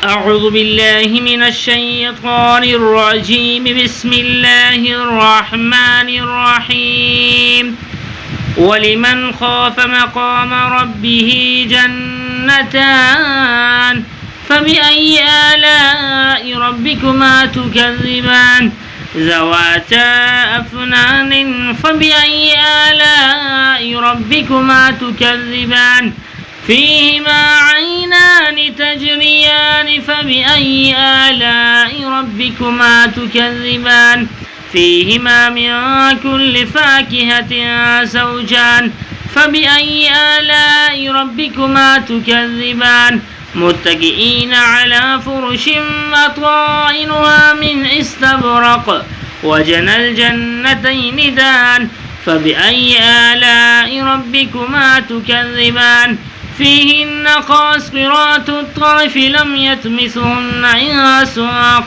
أعوذ بالله من الشيطان الرجيم. بسم الله الرحمن الرحيم. ولمن خاف مقام ربه جنتان فبأي آلاء ربكما تكذبان ذواتا أفنان فبأي آلاء ربكما تكذبان فيهما عينان تجريان فبأي آلاء ربكما تكذبان فيهما من كل فاكهة زوجان فبأي آلاء ربكما تكذبان متكئين على فرش مطائنها من استبرق وجنى الجنتين دان فبأي آلاء ربكما تكذبان فيهن قاصرات الطرف لم يطمثهن إنس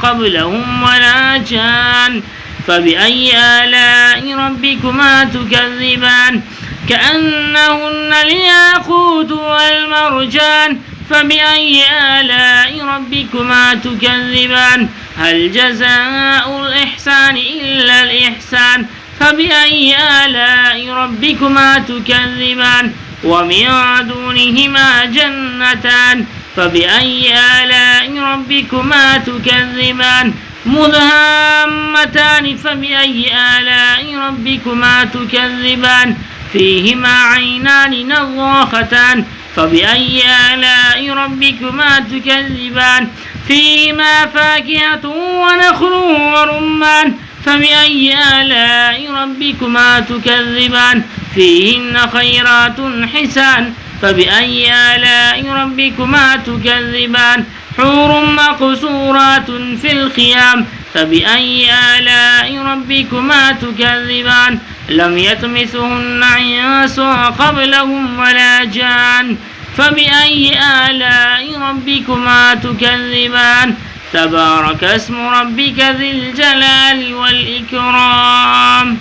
قبلهم ولا جان فبأي آلاء ربكما تكذبان كأنهن الياقوت والمرجان فبأي آلاء ربكما تكذبان هل جزاء الإحسان إلا الإحسان فبأي آلاء ربكما تكذبان ومن دونهما جنتان فبأي آلاء ربكما تكذبان مدهامتان فبأي آلاء ربكما تكذبان فيهما عينان نضاختان فبأي آلاء ربكما تكذبان فيهما فاكهة ونخل ورمان فبأي آلاء ربكما تكذبان فيهن خيرات حسان فبأي آلاء ربكما تكذبان حور مقصورات في الخيام فبأي آلاء ربكما تكذبان لم يطمثهن إنس قبلهم ولا جان فبأي آلاء ربكما تكذبان تبارك اسم ربك ذي الجلال والإكرام.